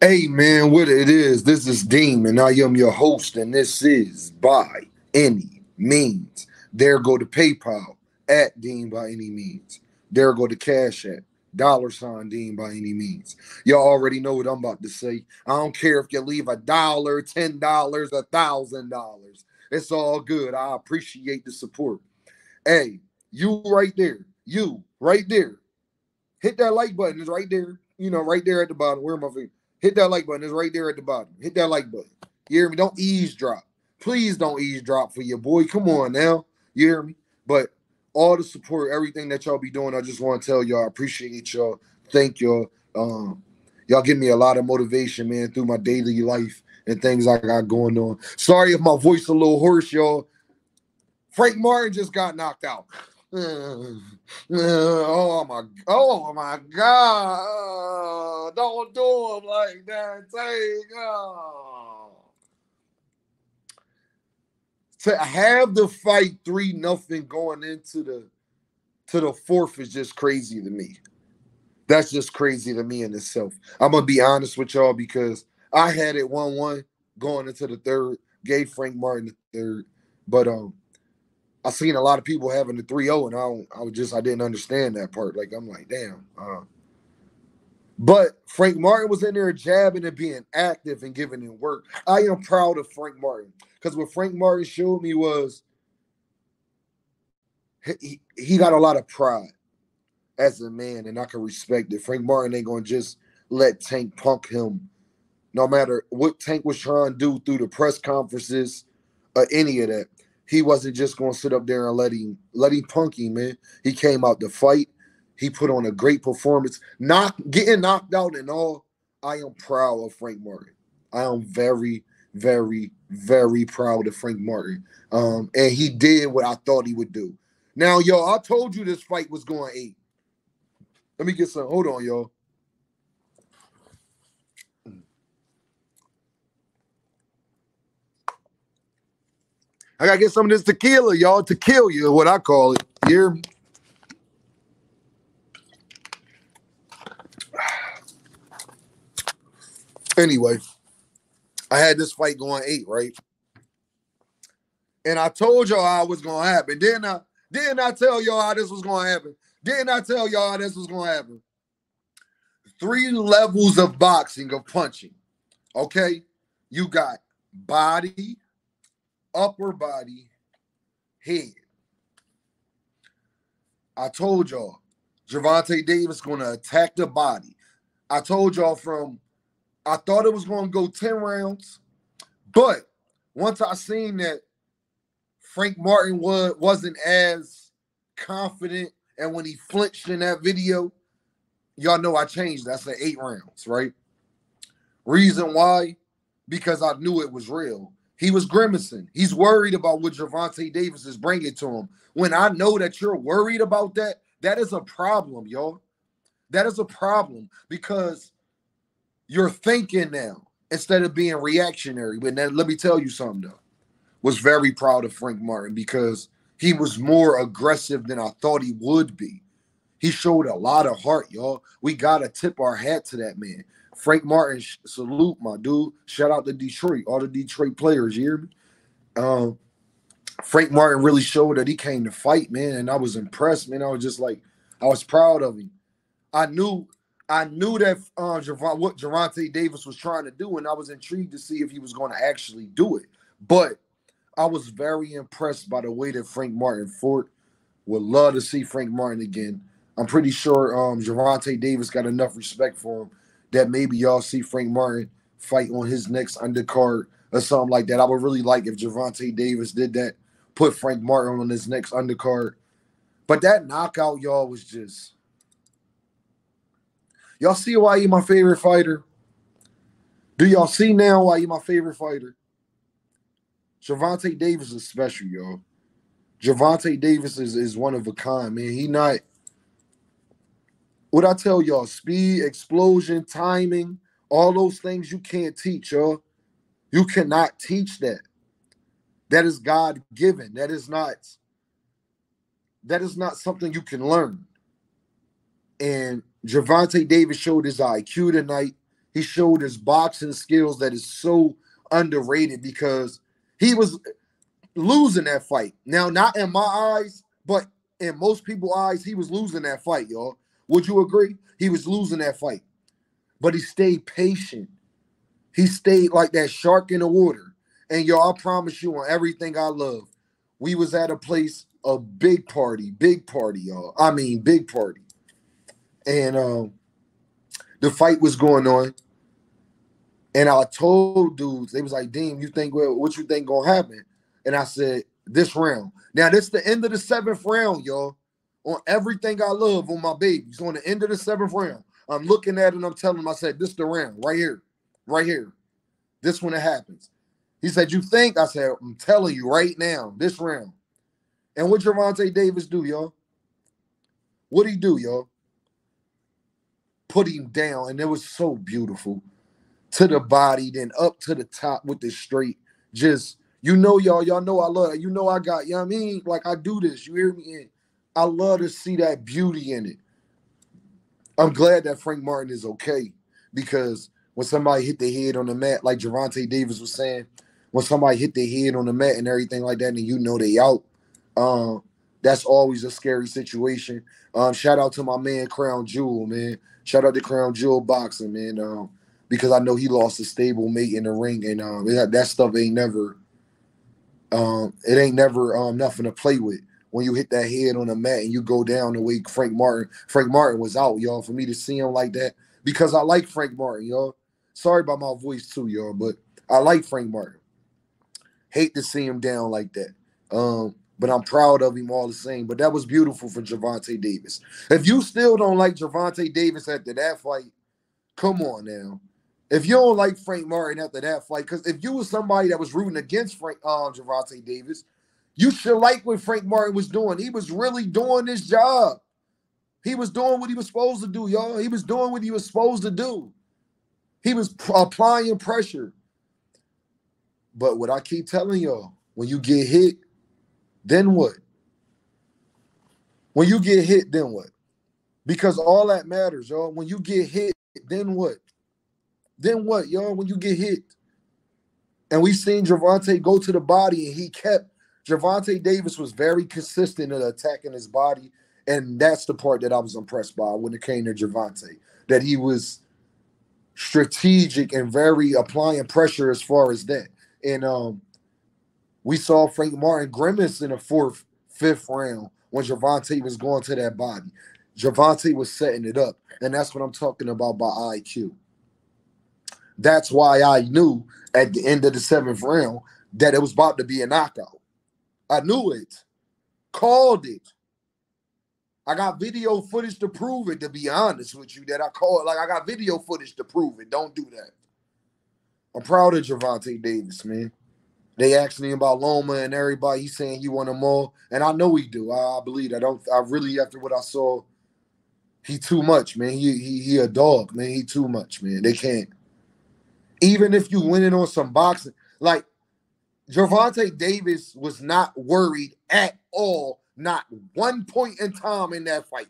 Hey man, what it is, this is Dean, and I am your host, and this is By Any Means. There go to PayPal at Dean by any means. There go to Cash App, $ Dean by any means. Y'all already know what I'm about to say. I don't care if you leave $1, $10, $1,000. It's all good. I appreciate the support. Hey, you right there. You right there. Hit that like button. It's right there. Right there at the bottom. Where am I? Hit that like button. It's right there at the bottom. Hit that like button. You hear me? Don't eavesdrop. Please don't eavesdrop for your boy. Come on now. You hear me? But all the support, everything that y'all be doing, I just want to tell y'all, I appreciate y'all. Thank y'all. Y'all give me a lot of motivation, man, through my daily life and things I got going on. Sorry if my voice a little hoarse, y'all. Frank Martin just got knocked out. Oh my God. Don't do him like that. To have the fight 3-0 going into the fourth is just crazy to me. That's just crazy to me in itself. I'm gonna be honest with y'all because I had it 1-1 going into the third, gave Frank Martin the third, but I seen a lot of people having the 3-0, and I didn't understand that part. Like, I'm like, damn. But Frank Martin was in there jabbing and being active and giving it work. I am proud of Frank Martin because what Frank Martin showed me was he got a lot of pride as a man, and I can respect it. Frank Martin ain't gonna just let Tank punk him, no matter what Tank was trying to do through the press conferences or any of that. He wasn't just gonna sit up there and let him punk him, man. He came out to fight. He put on a great performance. Getting knocked out and all. I am proud of Frank Martin. I am very, very, very proud of Frank Martin. And he did what I thought he would do. Now, y'all, I told you this fight was going 8. Let me get some. Hold on, y'all. I gotta get some of this tequila, y'all, to kill you, what I call it. You hear me? Anyway, I had this fight going 8, right? And I told y'all how it was gonna happen. Didn't I tell y'all how this was gonna happen? Didn't I tell y'all how this was gonna happen? 3 levels of boxing, of punching. Okay? You got body, upper body, head. I told y'all, Gervonta Davis gonna attack the body. I told y'all I thought it was gonna go 10 rounds, but once I seen that Frank Martin wasn't as confident, and when he flinched in that video, y'all know I changed. That's 8 rounds, right? Reason why? Because I knew it was real. He was grimacing. He's worried about what Gervonta Davis is bringing to him. When I know that you're worried about that, that is a problem, y'all. That is a problem because you're thinking now instead of being reactionary. But then, let me tell you something, though. Was very proud of Frank Martin because he was more aggressive than I thought he would be. He showed a lot of heart, y'all. We got to tip our hat to that man. Frank Martin, salute, my dude. Shout out to Detroit, all the Detroit players, you hear me? Frank Martin really showed that he came to fight, man, and I was impressed, man. I was just like, I was proud of him. I knew that what Gervonta Davis was trying to do, and I was intrigued to see if he was going to actually do it. But I was very impressed by the way that Frank Martin fought. Would love to see Frank Martin again. I'm pretty sure Gervonta Davis got enough respect for him that maybe y'all see Frank Martin fight on his next undercard or something like that. I would really like if Gervonta Davis did that, put Frank Martin on his next undercard. But that knockout, y'all, was just... Y'all see why he my favorite fighter? Do y'all see now why he my favorite fighter? Gervonta Davis is special, y'all. Gervonta Davis is one of a kind, man. He not... What I tell y'all, speed, explosion, timing, all those things you can't teach, y'all. You cannot teach that. That is God-given. That is not something you can learn. And Gervonta Davis showed his IQ tonight. He showed his boxing skills that is so underrated because he was losing that fight. Now, not in my eyes, but in most people's eyes, he was losing that fight, y'all. Would you agree? He was losing that fight. But he stayed patient. He stayed like that shark in the water. And y'all, I promise you on everything I love, we was at a place, a big party, y'all. I mean, big party. And the fight was going on. And I told dudes, they was like, Dean, you think, well, what you think gonna happen? And I said, this round. Now, this is the end of the 7th round, y'all. On everything I love on my babies. On the end of the 7th round. I'm looking at it and I'm telling him, I said, this the round, right here. Right here. This when it happens. He said, you think? I said, I'm telling you right now, this round. And what Gervonta Davis do, y'all? What'd he do, y'all? Put him down, and it was so beautiful. To the body, then up to the top with the straight. Just, y'all know I love it. You know I got, you know what I mean? Like, I do this, you hear me? And I love to see that beauty in it. I'm glad that Frank Martin is okay because when somebody hit their head on the mat, like Gervonta Davis was saying, when somebody hit their head on the mat and everything like that, and you know they out, that's always a scary situation. Shout out to my man, Crown Jewel, man. Shout out to Crown Jewel Boxing, man, because I know he lost a stable mate in the ring, and that stuff ain't never nothing to play with. When you hit that head on the mat and you go down the way Frank Martin was out, y'all, for me to see him like that, because I like Frank Martin, y'all. Sorry about my voice too, y'all, but I like Frank Martin. Hate to see him down like that. But I'm proud of him all the same. But that was beautiful for Gervonta Davis. If you still don't like Gervonta Davis after that fight, come on now. If you don't like Frank Martin after that fight, because if you was somebody that was rooting against Gervonta Davis, you should like what Frank Martin was doing. He was really doing this job. He was doing what he was supposed to do, y'all. He was doing what he was supposed to do. He was applying pressure. But what I keep telling y'all, when you get hit, then what? When you get hit, then what? Because all that matters, y'all. When you get hit, then what? Then what, y'all? When you get hit. And we seen Gervonta go to the body, and Gervonta Davis was very consistent in attacking his body, and that's the part that I was impressed by when it came to Gervonta, that he was strategic and very applying pressure as far as that. And we saw Frank Martin grimace in the 4th, 5th round when Gervonta was going to that body. Gervonta was setting it up, and that's what I'm talking about by IQ. That's why I knew at the end of the 7th round that it was about to be a knockout. I knew it. Called it. I got video footage to prove it, to be honest with you, that I called. Like, I got video footage to prove it. Don't do that. I'm proud of Gervonta Davis, man. They asked me about Loma and everybody. He's saying he won them all. And I know he do. I believe that. I really, after what I saw, he too much, man. He a dog, man. He too much, man. They can't. Even if you winning on some boxing, like, Gervonta Davis was not worried at all, not one point in time in that fight.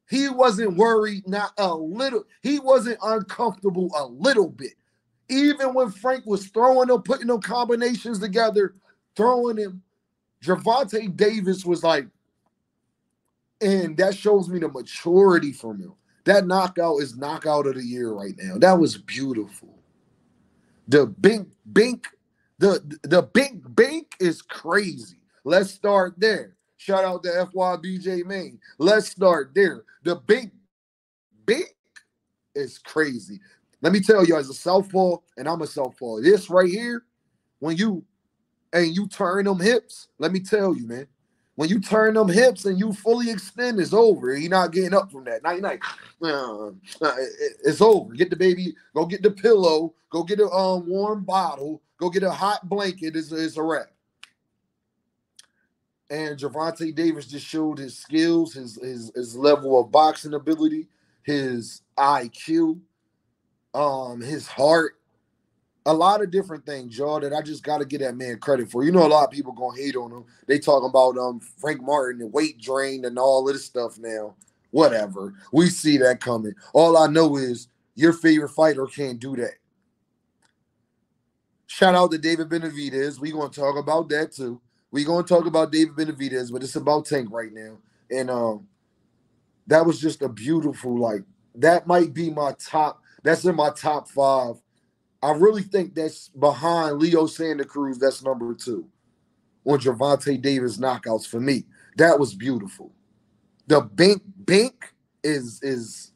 He wasn't worried, not a little. He wasn't uncomfortable a little bit. Even when Frank was throwing them, putting them combinations together, throwing him, Gervonta Davis was like, and that shows me the maturity from him. That knockout is knockout of the year right now. That was beautiful. The bink, the bink is crazy. Let's start there. Shout out to FYBJ Maine. Let's start there. The bink is crazy. Let me tell you, as a southpaw, and I'm a southpaw, this right here, when you turn them hips, let me tell you, man, when you turn them hips and you fully extend, it's over. You're not getting up from that. Now you're like, it's over. Get the baby, go get the pillow, go get a warm bottle, go get a hot blanket. It's a wrap. And Gervonta Davis just showed his skills, his level of boxing ability, his IQ, his heart, a lot of different things, y'all, that I just got to give that man credit for. You know, a lot of people going to hate on him. They talking about Frank Martin and weight drain and all of this stuff now. Whatever. We see that coming. All I know is your favorite fighter can't do that. Shout out to David Benavidez. We're going to talk about that too. We're going to talk about David Benavidez, but it's about Tank right now. And that was just a beautiful, like, that might be my top. That's in my top 5. I really think that's behind Leo Santa Cruz. That's number 2 on Gervonta Davis knockouts for me. That was beautiful. The bank is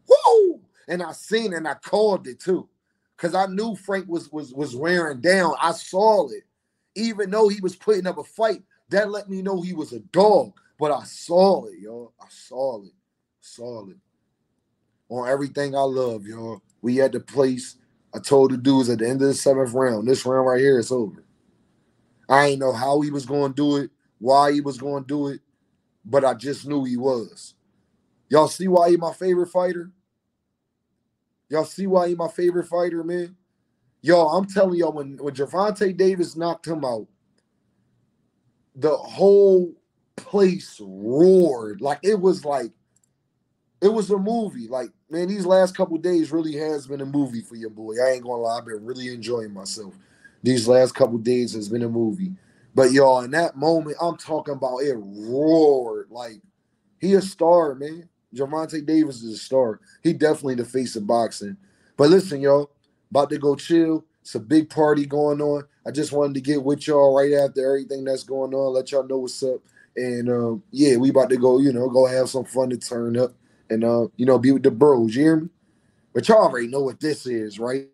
whoo! And I seen it and I called it too. Because I knew Frank was wearing down. I saw it. Even though he was putting up a fight, that let me know he was a dog. But I saw it, y'all. I saw it. Saw it. On everything I love, y'all. We at the place. I told the dudes at the end of the 7th round, this round right here is over. I ain't know how he was going to do it, why he was going to do it, but I just knew he was. Y'all see why he my favorite fighter? Y'all see why he my favorite fighter, man? Y'all, I'm telling y'all, when Gervonta Davis knocked him out, the whole place roared. It was a movie. Like, man, these last couple days really has been a movie for your boy. I ain't gonna lie, I've been really enjoying myself. These last couple days has been a movie. But y'all, in that moment, I'm talking about it roared. Like, he a star, man. Gervonta Davis is a star. He definitely the face of boxing. But listen, y'all, about to go chill. It's a big party going on. I just wanted to get with y'all right after everything that's going on, let y'all know what's up. And, yeah, we about to go, go have some fun to turn up and, be with the bros. You hear me? But y'all already know what this is, right?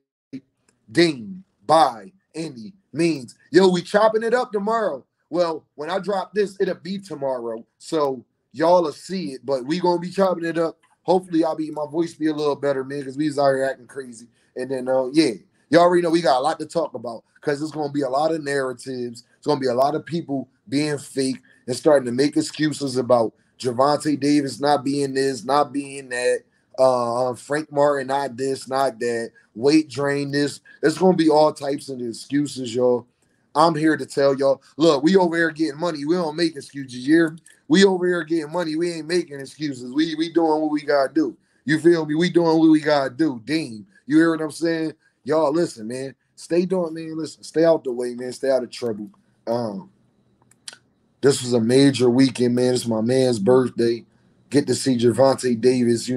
Dean, by any means. Yo, we chopping it up tomorrow. Well, when I drop this, it'll be tomorrow. So y'all will see it, but we going to be chopping it up. Hopefully, my voice be a little better, man, because we was out here acting crazy. And then, yeah, y'all already know we got a lot to talk about because there's going to be a lot of narratives. It's going to be a lot of people being fake and starting to make excuses about Gervonta Davis not being this, not being that. Frank Martin, not this, not that. Weight drain this. It's going to be all types of excuses, y'all. I'm here to tell y'all, look, we over here getting money. We don't make excuses. You hear me? We over here getting money. We ain't making excuses. We doing what we got to do. You feel me? We doing what we got to do. Dean, you hear what I'm saying? Y'all, listen, man. Stay doing, man. Listen, stay out the way, man. Stay out of trouble. This was a major weekend, man. It's my man's birthday. Get to see Gervonta Davis,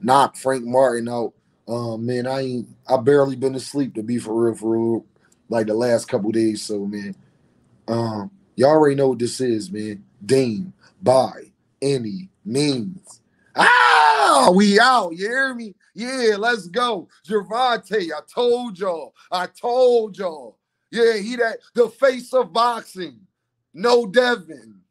knock Frank Martin out. Man, I barely been asleep, to be for real, like the last couple days. So, man, y'all already know what this is, man. Dean, by any means. We out. You hear me? Yeah, let's go. Gervonta, I told y'all. Yeah, he the face of boxing. No Devin.